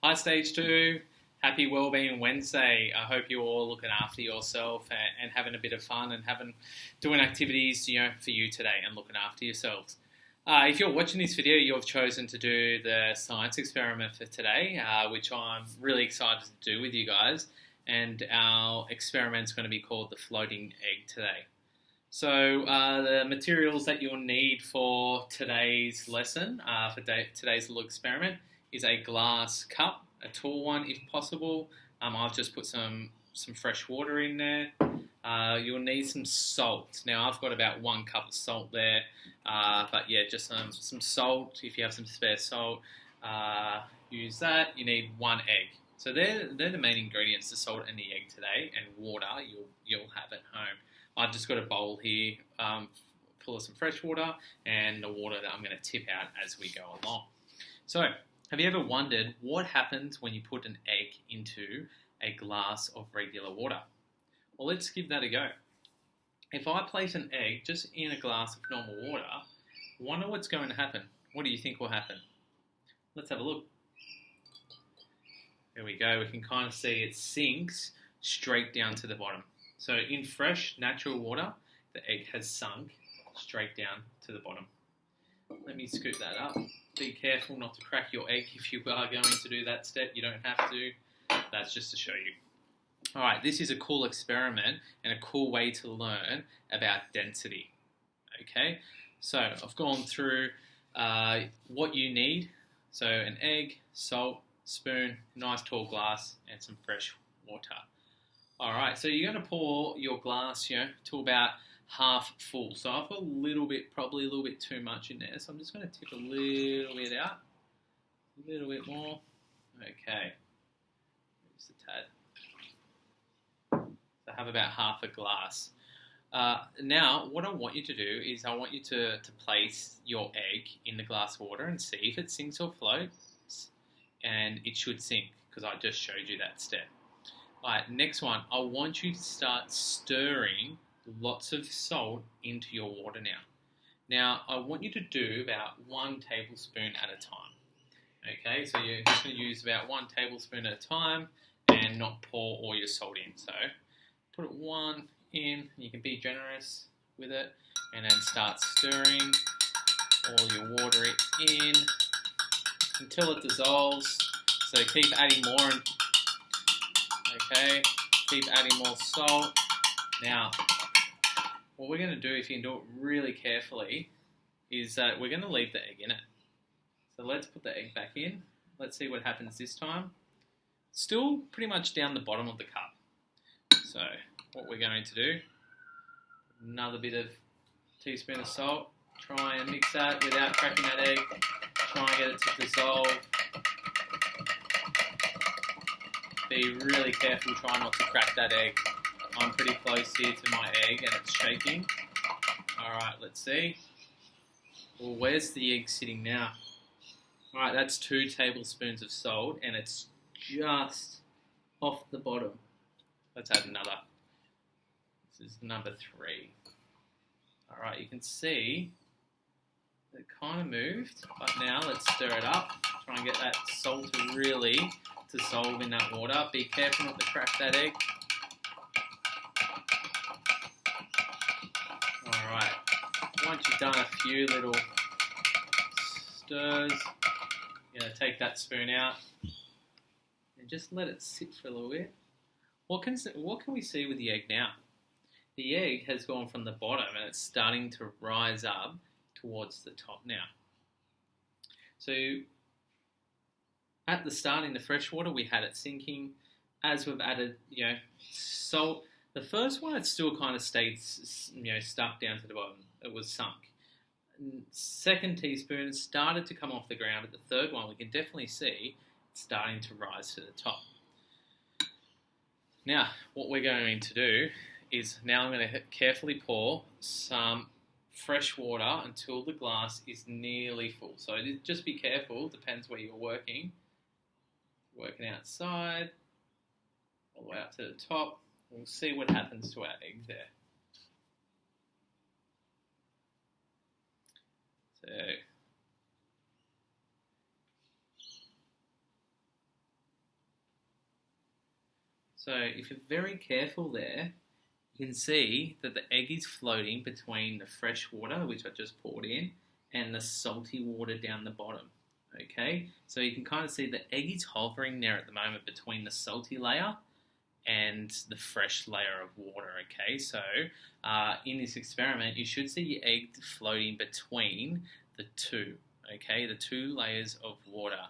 Hi, Stage 2. Happy Wellbeing Wednesday. I hope you're all looking after yourself and having a bit of fun and doing activities for you today and looking after yourselves. If you're watching this video, you've chosen to do the science experiment for today, which I'm really excited to do with you guys. And our experiment's going to be called the floating egg today. So the materials that you'll need for today's lesson, for today's little experiment, is a glass cup, a tall one if possible. I've just put some fresh water in there. You'll need some salt. Now I've got about 1 cup of salt there, but yeah, just some salt. If you have some spare salt, use that. You need 1 egg. So they're the main ingredients: the salt and the egg today, and water you'll have at home. I've just got a bowl here full of some fresh water and the water that I'm going to tip out as we go along. So, have you ever wondered what happens when you put an egg into a glass of regular water? Well, let's give that a go. If I place an egg just in a glass of normal water, wonder what's going to happen. What do you think will happen? Let's have a look. There we go. We can kind of see it sinks straight down to the bottom. So in fresh, natural water, the egg has sunk straight down to the bottom. Let me scoop that up. Be careful not to crack your egg if you are going to do that step. You don't have to. That's just to show you. Alright, this is a cool experiment and a cool way to learn about density. Okay, so I've gone through what you need. So an egg, salt, spoon, nice tall glass, and some fresh water. Alright, so you're going to pour your glass, to about half full. So I've got probably a little bit too much in there. So I'm just going to tip a little bit out. A little bit more. Okay. Just a tad. So I have about half a glass. Now, what I want you to do is I want you to place your egg in the glass of water and see if it sinks or floats. And it should sink because I just showed you that step. Alright, next one. I want you to start stirring lots of salt into your water now. Now, I want you to do about 1 tablespoon at a time. Okay, so you're just going to use about 1 tablespoon at a time and not pour all your salt in. So, put it 1 in, you can be generous with it, and then start stirring all your water in until it dissolves. So keep adding more. Okay, keep adding more salt. Now, what we're going to do, if you can do it really carefully, is that we're going to leave the egg in it. So let's put the egg back in. Let's see what happens this time. Still pretty much down the bottom of the cup. So what we're going to do, another bit of teaspoon of salt. Try and mix that without cracking that egg. Try and get it to dissolve. Be really careful, try not to crack that egg. I'm pretty close here to my egg and it's shaking. Alright, let's see. Well, where's the egg sitting now? Alright, that's 2 tablespoons of salt and it's just off the bottom. Let's add another. This is number 3. Alright, you can see it kind of moved, but now let's stir it up. Try and get that salt to really dissolve in that water. Be careful not to crack that egg. Alright, once you've done a few little stirs, you're going to take that spoon out and just let it sit for a little bit. What can we see with the egg now? The egg has gone from the bottom and it's starting to rise up towards the top now. So at the start in the fresh water, we had it sinking. As we've added, salt, the first one it still kind of stayed, stuck down to the bottom. It was sunk. Second teaspoon started to come off the ground, but the third one we can definitely see it's starting to rise to the top. Now, what we're going to do is now I'm going to carefully pour some fresh water until the glass is nearly full. So just be careful, depends where you're working. Working outside, all the way up to the top. We'll see what happens to our egg there. So So if you're very careful there, you can see that the egg is floating between the fresh water, which I just poured in, and the salty water down the bottom. Okay, so you can kind of see the egg is hovering there at the moment between the salty layer and the fresh layer of water. Okay, so in this experiment, you should see your egg floating between the two. Okay, the two layers of water.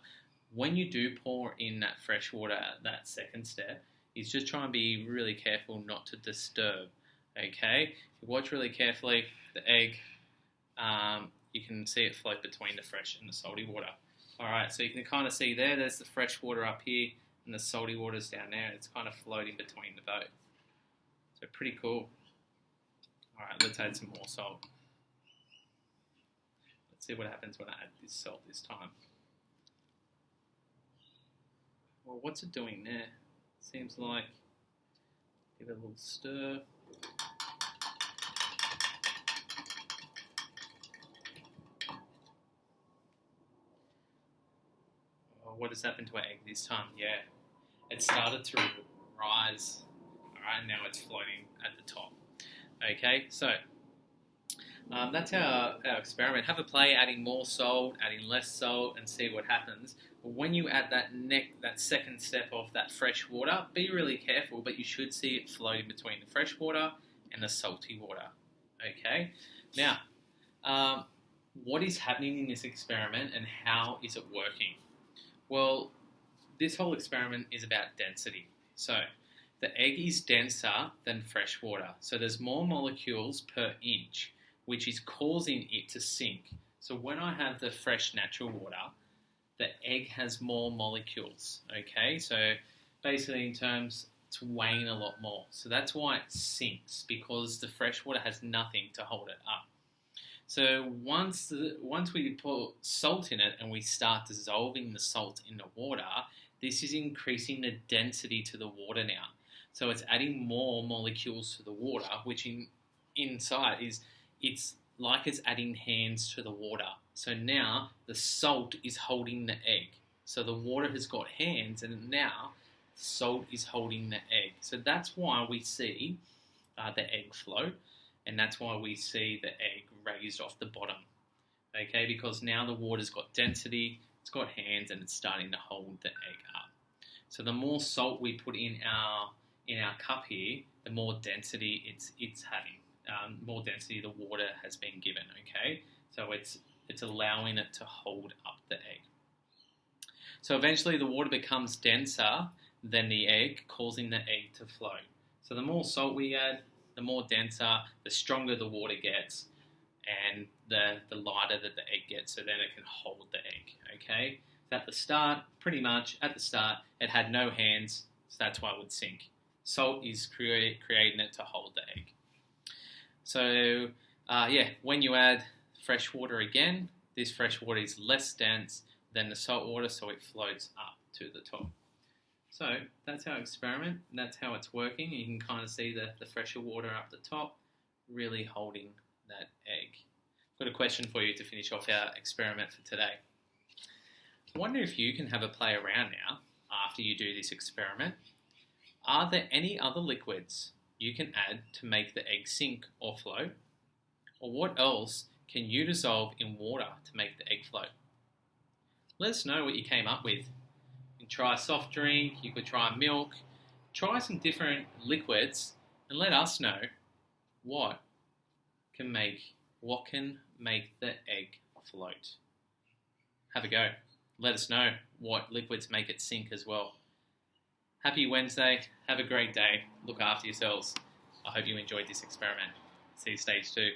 When you do pour in that fresh water at that second step, is just try and be really careful not to disturb. Okay, if you watch really carefully, the egg, you can see it float between the fresh and the salty water. Alright, so you can kind of see there's the fresh water up here and the salty water's down there. It's kind of floating between the both. So pretty cool. Alright, let's add some more salt. Let's see what happens when I add this salt this time. Well, what's it doing there? Seems like, give it a little stir. What has happened to our egg this time? Yeah, it started to rise. Alright, now it's floating at the top. Okay, so that's our experiment. Have a play adding more salt, adding less salt, and see what happens. But when you add that second step of that fresh water, be really careful, but you should see it floating between the fresh water and the salty water. Okay, now what is happening in this experiment and how is it working? Well, this whole experiment is about density. So the egg is denser than fresh water. So there's more molecules per inch, which is causing it to sink. So when I have the fresh natural water, the egg has more molecules. Okay, so basically in terms, it's weighing a lot more. So that's why it sinks, because the fresh water has nothing to hold it up. So once we put salt in it and we start dissolving the salt in the water, this is increasing the density to the water now. So it's adding more molecules to the water, which inside it's like it's adding hands to the water. So now the salt is holding the egg. So the water has got hands, and now salt is holding the egg. So that's why we see the egg float. And that's why we see the egg raised off the bottom, okay? Because now the water's got density, it's got hands, and it's starting to hold the egg up. So the more salt we put in our cup here, the more density it's having. More density the water has been given, okay? So it's allowing it to hold up the egg. So eventually the water becomes denser than the egg, causing the egg to float. So the more salt we add, the more denser, the stronger the water gets, and the lighter that the egg gets, so then it can hold the egg, okay? So at the start, pretty much at the start, it had no hands, so that's why it would sink. Salt is creating it to hold the egg. So, when you add fresh water again, this fresh water is less dense than the salt water, so it floats up to the top. So that's our experiment, and that's how it's working. You can kind of see the fresher water up the top, really holding that egg. I've got a question for you to finish off our experiment for today. I wonder if you can have a play around now, after you do this experiment. Are there any other liquids you can add to make the egg sink or float? Or what else can you dissolve in water to make the egg float? Let us know what you came up with. You can try a soft drink, you could try milk, try some different liquids, and let us know what can make the egg float. Have a go. Let us know what liquids make it sink as well. Happy Wednesday. Have a great day. Look after yourselves. I hope you enjoyed this experiment. See you stage 2.